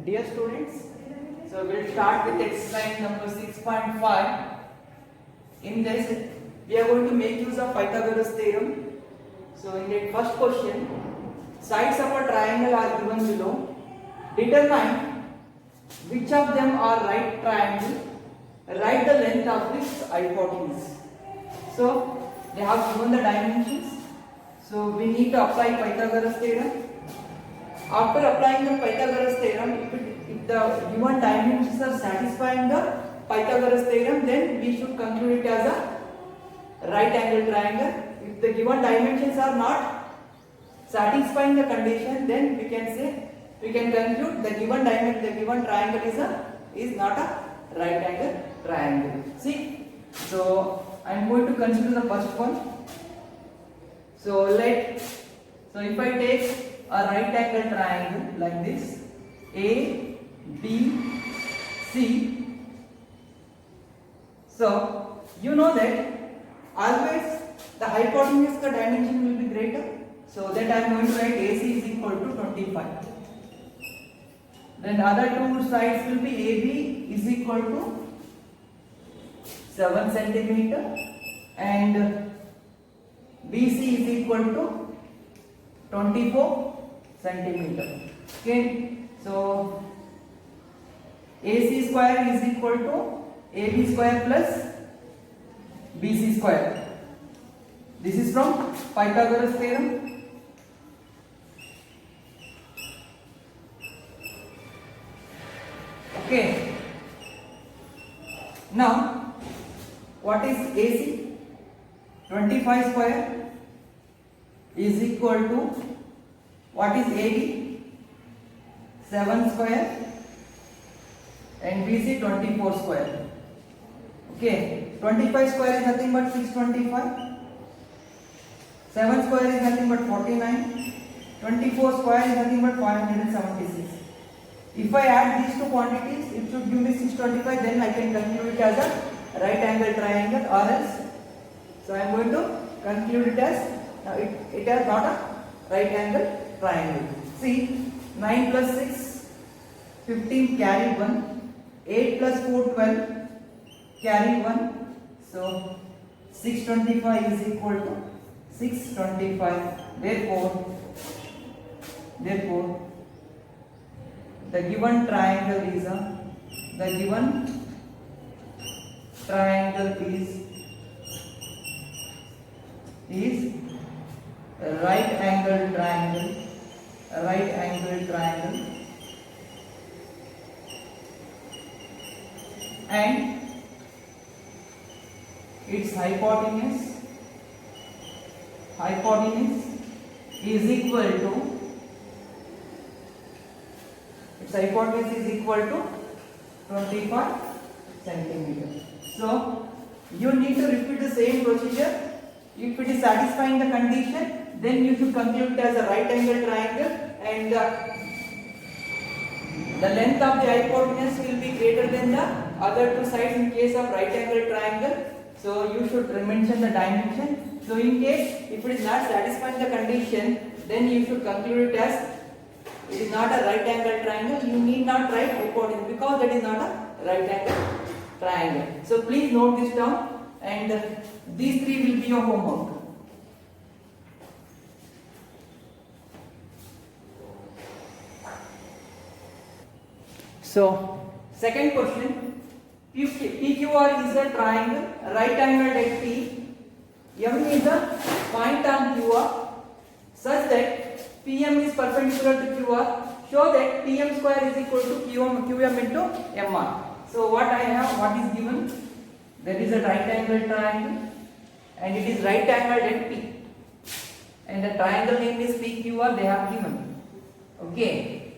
Dear students, so we'll start with exercise number 6.5. In this, we are going to make use of Pythagoras theorem. So in the first question, sides of a triangle are given below. Determine which of them are right triangle. Write the length of its hypotenuse. So they have given the dimensions. So we need to apply Pythagoras theorem. After applying the Pythagoras theorem, if the given dimensions are satisfying the Pythagoras theorem, then we should conclude it as a right angle triangle. If the given dimensions are not satisfying the condition, then we can conclude the given triangle is not a right angle triangle. See, so I am going to consider the first one. So if I take a right angle triangle like this, A, B, C. So you know that always the hypotenuse ka dimension will be greater. So that I am going to write AC is equal to 25. Then the other two sides will be AB is equal to 7 centimeter and BC is equal to 24 centimeter. Okay, so AC square is equal to AB square plus BC square. This is from Pythagoras theorem. Okay, now what is AC? 25 square is equal to what is AB? 7 square and BC 24 square. Okay, 25 square is nothing but 625. 7 square is nothing but 49. 24 square is nothing but 576. If I add these two quantities, it should give me 625. Then I can conclude it as a right angle triangle, or else. So I am going to conclude it as it is not a right angle triangle. See, 9 plus 6, 15 carry 1, 8 plus 4, 12 carry 1. So 625 is equal to 625. Therefore the given triangle is a right angle triangle, and its hypotenuse is equal to 25 centimeter. So you need to repeat the same procedure. If it is satisfying the condition, then you should conclude it as a right angle triangle, and the length of the hypotenuse will be greater than the other two sides in case of right angle triangle. So you should mention the dimension. So in case if it is not satisfying the condition, then you should conclude it as it is not a right angle triangle. You need not write hypotenuse because that is not a right angle triangle. So please note this down, and these three will be your homework. So second question, PQR is a triangle, right angled at P. M is a point on QR such that PM is perpendicular to QR. Show that PM square is equal to QM into MR. So what is given? There is a right angle triangle and it is right angled at P. And the triangle name is PQR they have given. Okay.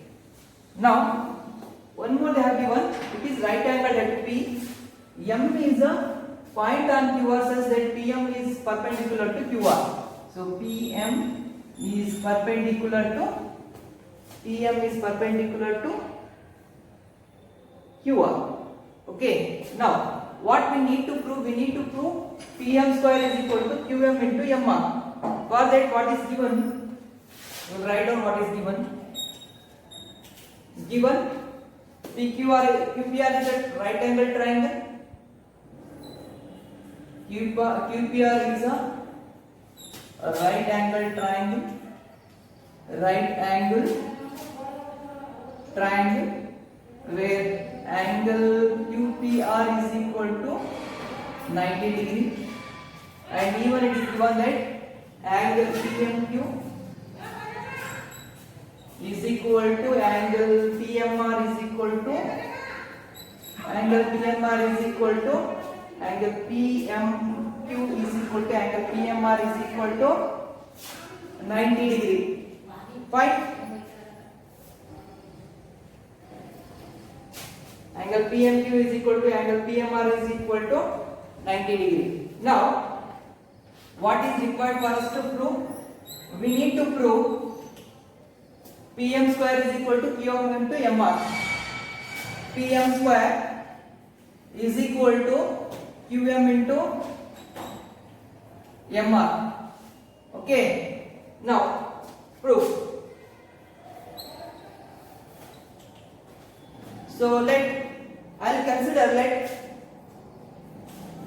Now one more they have given. It is right angled at P. M is a point on QR such that PM is perpendicular to QR. So PM is perpendicular to QR. Okay. Now what we need to prove? We need to prove PM square is equal to QM into MR. For that, what is given? We will write down what is given. Given QPR is a right angle triangle. QPR is a right angle triangle. Right angle triangle where angle QPR is equal to 90 degree, and even it is given that angle PMQ is equal to angle PMR is equal to angle PMR is equal to angle PMQ is equal to angle PMR is equal to 90 degree. Fine. Angle PMQ is equal to angle PMR is equal to 90 degree. Now, what is required for us to prove? We need to prove PM square is equal to QM into MR. PM square is equal to QM into MR. Okay. Now, proof. So I'll consider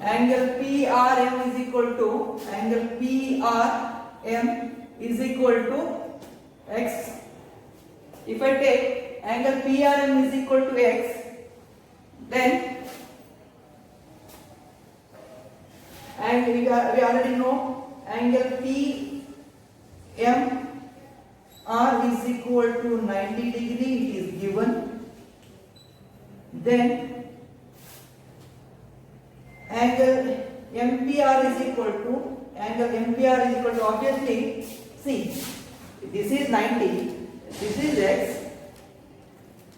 angle PRM is equal to angle PRM is equal to X. If I take angle PRM is equal to X, then and we already know angle PMR is equal to 90 degree, it is given. Then angle MPR is equal to obviously, see, this is 90, this is X,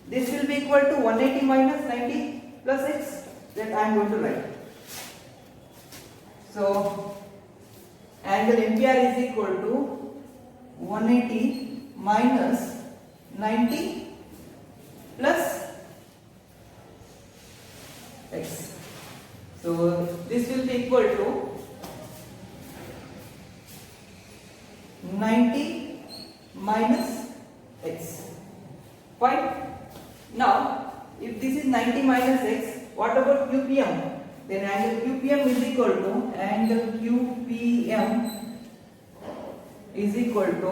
this will be equal to 180 minus 90 plus X, that I am going to write. So angle MPR is equal to 180 minus 90 plus X. So this will be equal to 90 minus X. Fine. Now, if this is 90 minus X, what about QPM? Then angle QPM is equal to angle QPM is equal to,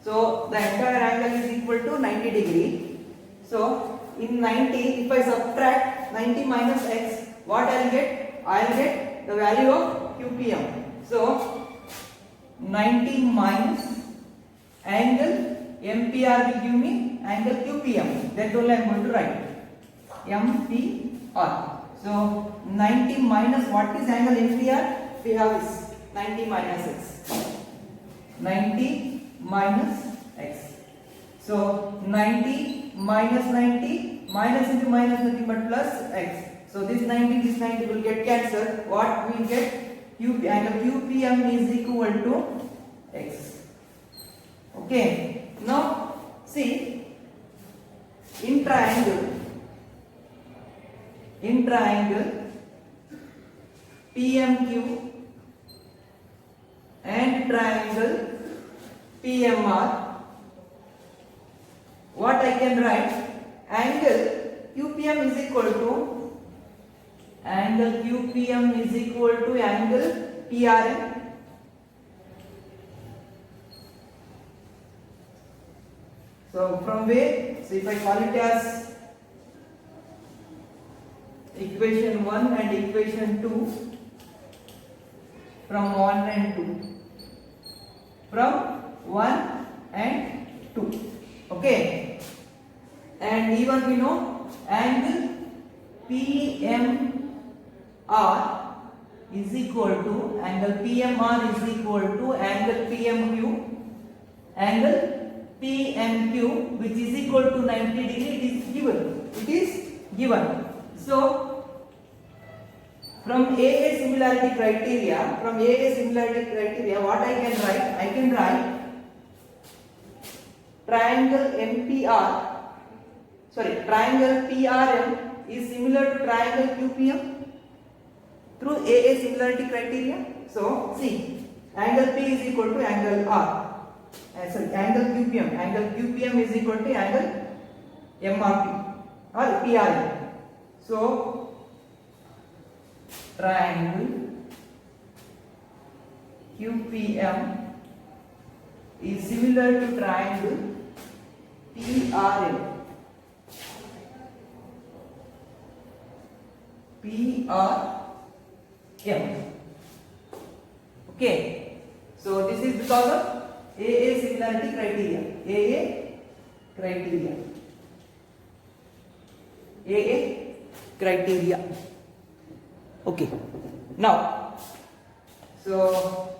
so the entire angle is equal to 90 degree. So in 90, if I subtract 90 minus X, what I'll get? I'll get the value of QPM. So 90 minus angle MPR will give me angle QPM. That only I am going to write MPR. So 90 minus what is angle MPR? We have this 90 minus X. 90 minus X. So 90 minus 90, minus into minus nothing but plus X. So this 90 will get cancelled. What we get? Angle QPM is equal to X. Okay. Now see, in triangle PMQ and triangle PMR, what I can write? Angle QPM is equal to angle PRM. So from where? So if I call it as equation 1 and equation 2, from 1 and 2. From 1 and 2. Okay. And even we know angle PMR is equal to angle PMR is equal to angle PMQ, angle PMQ, which is equal to 90 degree. It is given. It is given. So from AA similarity criteria, what I can write? I can write triangle PRM is similar to triangle QPM through AA similarity criteria. So see, angle P is equal to angle R. Angle QPM. Angle QPM is equal to angle MRP. PRM. So triangle QPM is similar to triangle PRM. Okay. So this is because of AA similarity criteria. AA criteria. AA criteria. Okay. Now, so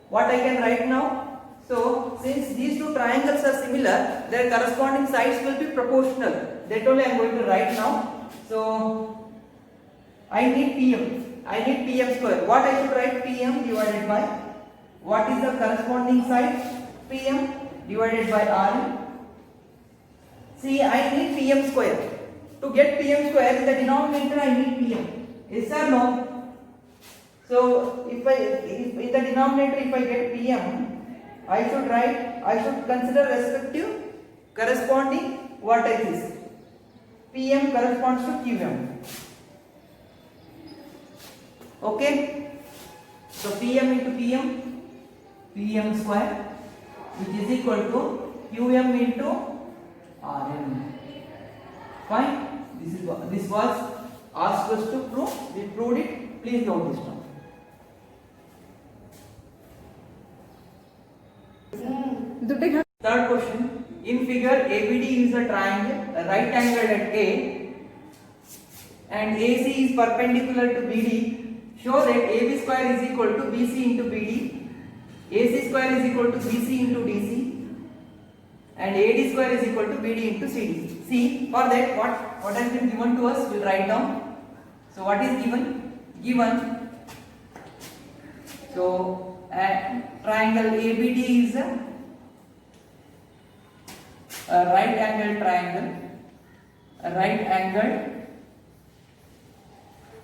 what I can write now? So since these two triangles are similar, their corresponding sides will be proportional. That only I am going to write now. So I need PM. I need PM square. What I should write? PM divided by what is the corresponding side? PM divided by RM. See, I need PM square. To get PM square in the denominator, I need PM. Yes or no? So if in the denominator if I get PM, I should consider respective corresponding vertices. PM corresponds to QM. Okay? So PM into PM square, which is equal to QM into RM. Fine? This was asked us to prove. We proved it. Please note this one. Third question. In figure, ABD is a triangle, a right angle at A, and AC is perpendicular to BD. Show that AB square is equal to BC into BD, AC square is equal to BC into DC, and AD square is equal to BD into CD. See, for that what has been given to us, we'll write down. So what is given? Given. So triangle ABD is a right angle triangle. A right angle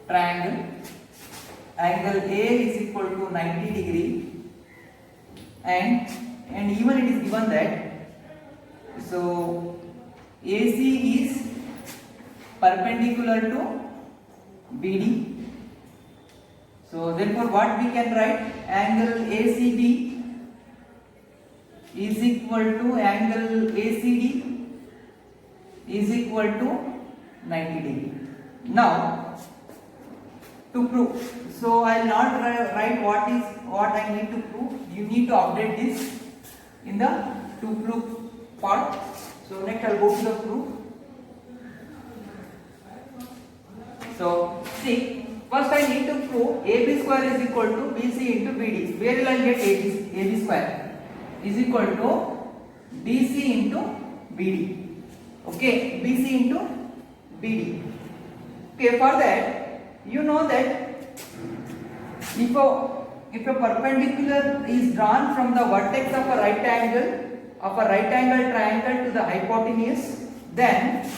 triangle. Angle A is equal to 90 degree, and even it is given that so AC is perpendicular to BD. So therefore what we can write? Angle ACB is equal to angle ACD is equal to 90 degree. Now to prove, so I will not write what I need to prove. You need to update this in the to prove part. So next I will go to the proof. So see, first I need to prove AB square is equal to BC into BD. Where will I get AB square is equal to DC into BD. Okay, BC into BD. Okay, for that you know that if a perpendicular is drawn from the vertex of a right angle triangle to the hypotenuse, then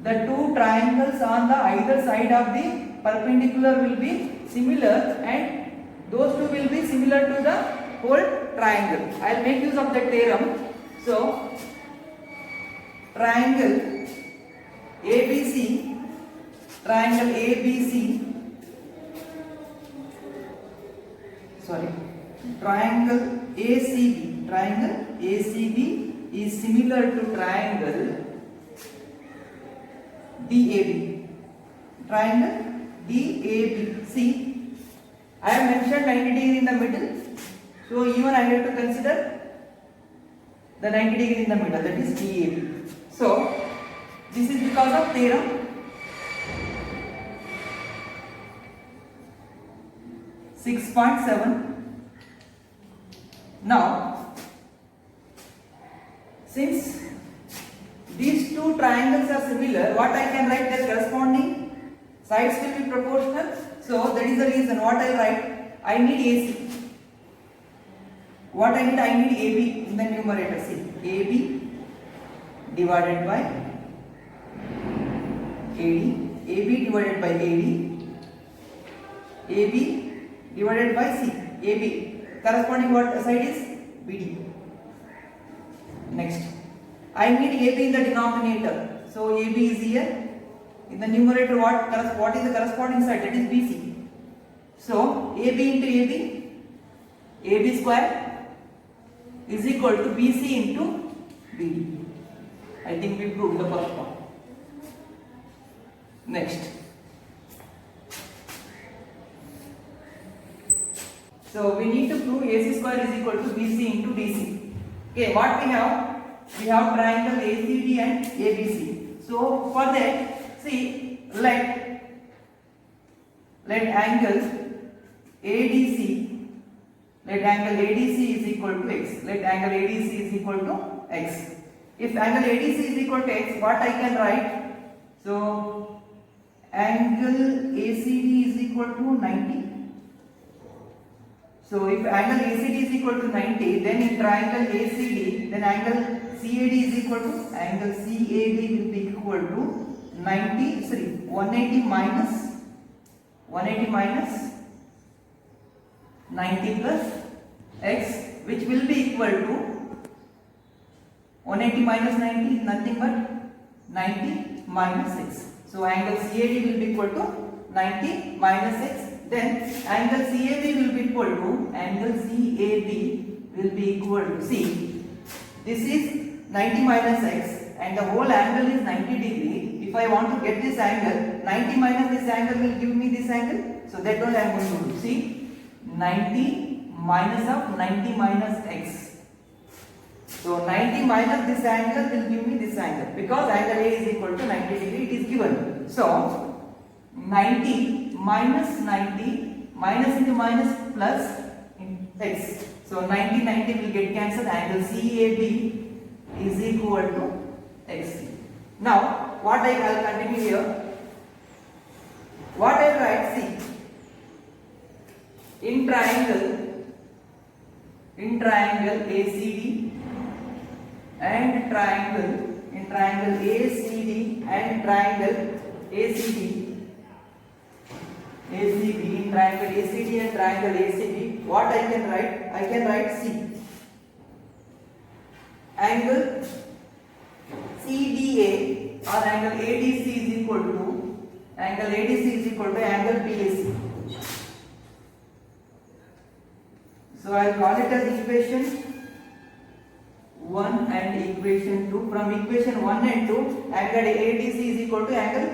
the two triangles on the either side of the perpendicular will be similar, and those two will be similar to the whole triangle. I will make use of that theorem. So triangle ABC is similar to triangle DAB. Triangle DAB. See, I have mentioned 90 degree in the middle, so even I have to consider the 90 degree in the middle, that is DAB. So this is because of theorem 6.7. Now, since these two triangles are similar, what I can write? Their corresponding sides will be proportional. So that is the reason what I write. I need AC. What I need? I need AB in the numerator. See, AB divided by AD. AB divided by AD. AB divided by C. AB. Corresponding what side is? BD. Next, I need AB in the denominator. So AB is here. In the numerator, what is the corresponding side? That is BC. So AB into AB square is equal to BC into BD. I think we proved the first one. Next. So we need to prove AC square is equal to BC into DC. Okay, what we have? We have triangle ACD and ABC. So for that, see, let angle ADC, let angle ADC is equal to X. Let angle ADC is equal to X. If angle ADC is equal to X, what I can write? So angle ACD is equal to 90. So if angle ACD is equal to 90, then in triangle ACD, then angle CAD is equal to, angle CAD will be equal to 90, sorry, 180 minus 90 plus X, which will be equal to 180 minus 90 is nothing but 90 minus X. So angle CAD will be equal to 90 minus X. Then angle CAB will be equal to, angle CAB will be equal to, see, this is 90 minus X and the whole angle is 90 degree. If I want to get this angle, 90 minus this angle will give me this angle. So that all I am going to do. See, 90 minus of 90 minus X. So 90 minus this angle will give me this angle, because angle A is equal to 90 degree, it is given. So 90 minus 90, minus into minus plus in X. So 90 will get cancelled. Angle CAB is equal to X. Now what I'll continue here. What I write, see, in triangle ACD and triangle ACD and triangle ACD, in triangle ACD and triangle ACD, what I can write? I can write, see, angle CDA or angle ADC is equal to, angle ADC is equal to angle BAC. So I will call it as equation 1 and equation 2. From equation 1 and 2, angle ADC is equal to angle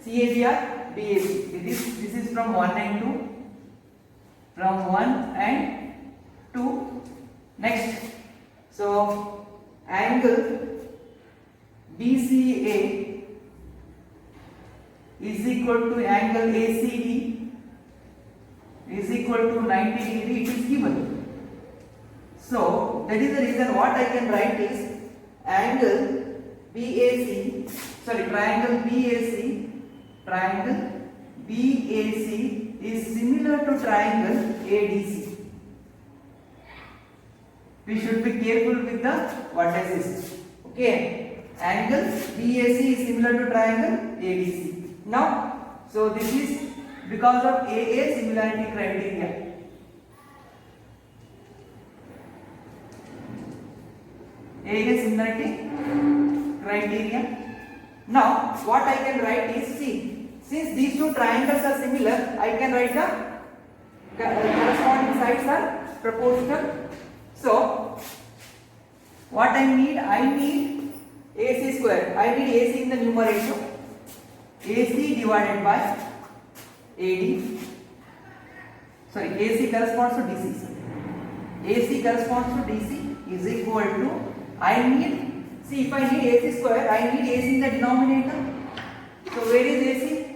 CAB or BAC. This is from 1 and 2. From 1 and 2. Next. So angle BCA is equal to angle ACD is equal to 90 degree. It is given. So that is the reason what I can write is angle BAC, triangle BAC is similar to triangle ADC. We should be careful with the vertices. Okay, angle BAC is similar to triangle ADC. Now, so this is because of AA similarity criteria. AA similarity criteria. Now, what I can write is, see, since these two triangles are similar, I can write the corresponding sides are proportional. So, what I need AC square. I need AC in the numerator. AC divided by AD. Sorry, AC corresponds to DC. AC corresponds to DC is equal to, I need, see, if I need AC square, I need AC in the denominator. So where is AC?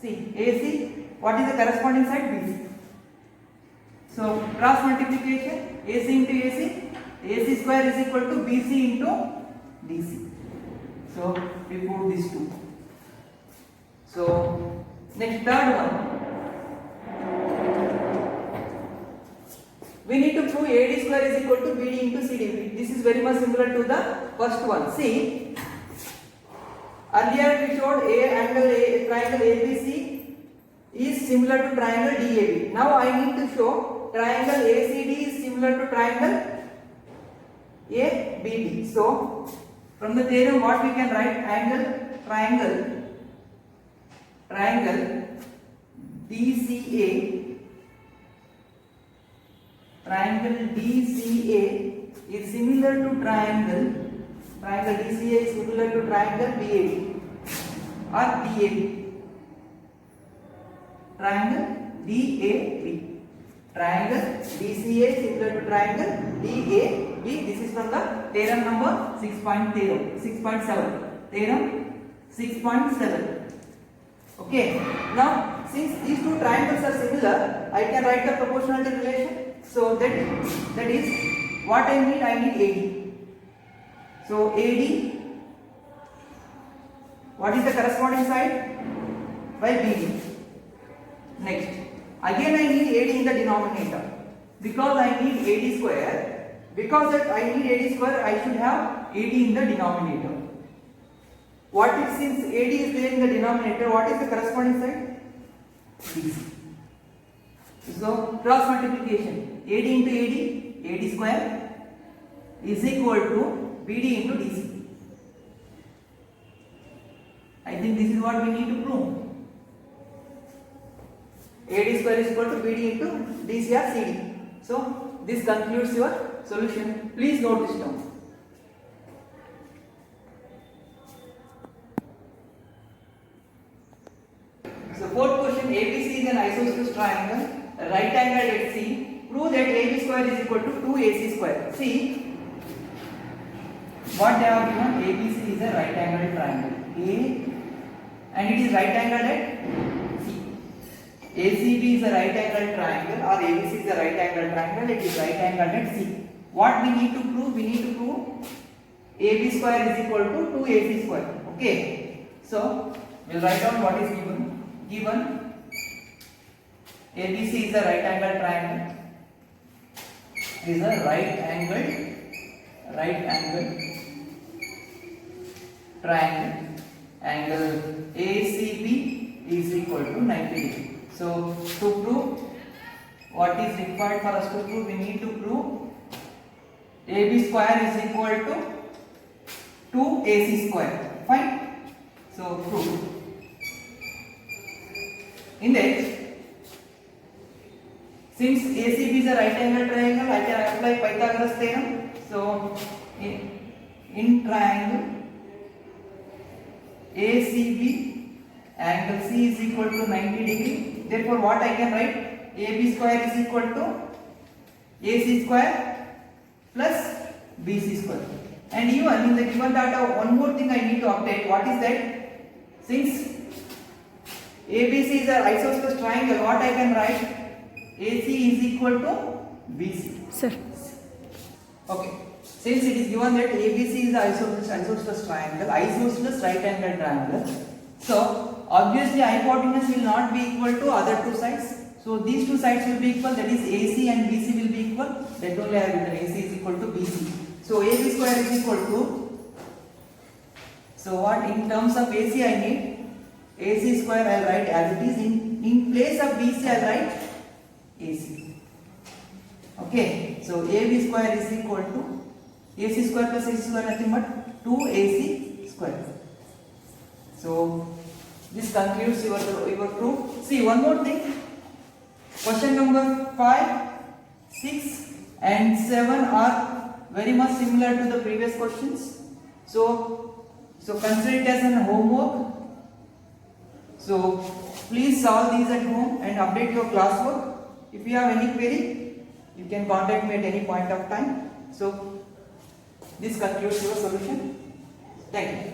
See, AC, what is the corresponding side? BC. So cross multiplication, AC into AC, AC square is equal to BC into DC. So we put these two. So next, third one. We need to prove AD square is equal to BD into CD. This is very much similar to the first one. See, earlier we showed triangle ABC is similar to triangle DAB. Now I need to show triangle ACD is similar to triangle ABD. So from the theorem, what we can write? Angle triangle DCA, is similar to triangle DCA is similar to triangle BAD or DAB. Triangle DAB. Triangle DCA is similar to triangle DAB. This is from the theorem number 6.7. Theorem 6.7. Okay. Now, since these two triangles are similar, I can write the proportionality relation. So that is what I need. I need AD. So AD. What is the corresponding side? By BD. Next, again I need AD in the denominator because I need AD square. Because that I need AD square, I should have AD in the denominator. Since AD is there in the denominator, what is the corresponding side? BC. So cross multiplication, AD into AD square is equal to BD into DC. I think this is what we need to prove. AD square is equal to BD into DC or CD. So this concludes your solution. Please note this down. So fourth question, ABC is an isosceles triangle, right angled at C. Prove that AB square is equal to 2AC square. See what they have given. ABC is a right angled triangle. And it is right angled at C. ACB is a right angled triangle or ABC is a right angled triangle. It is right angled at C. What we need to prove? We need to prove AB square is equal to 2AC square. Okay. So we'll write down what is given. Given ABC is a right angled triangle. Is a right angled triangle. Angle ACB is equal to 90 degrees. So to prove what is required for us to prove, we need to prove AB square is equal to 2AC square. Fine. So prove. In that, since ACB is a right angle triangle, I can apply Pythagoras theorem. So in triangle ACB, angle C is equal to 90 degree. Therefore, what I can write? AB square is equal to AC square plus BC square. And even in the given data, one more thing I need to update. What is that? Since ABC is an isosceles triangle, what I can write? AC is equal to BC. Sir. Okay. Since it is given that ABC is an isosceles triangle, isosceles right angled triangle. So obviously hypotenuse will not be equal to other two sides. So these two sides will be equal. That is AC and BC will be equal. That only I have written AC is equal to BC. So AB square is equal to. So what in terms of AC I need? AC square I will write as it is. In place of BC I will write AC. Okay. So AB square is equal to AC square plus AC square nothing but 2AC square. So this concludes your proof. See one more thing. Question number 5, 6 and 7 are very much similar to the previous questions. So consider it as an homework. So please solve these at home and update your classwork. If you have any query, you can contact me at any point of time. So this concludes your solution. Thank you.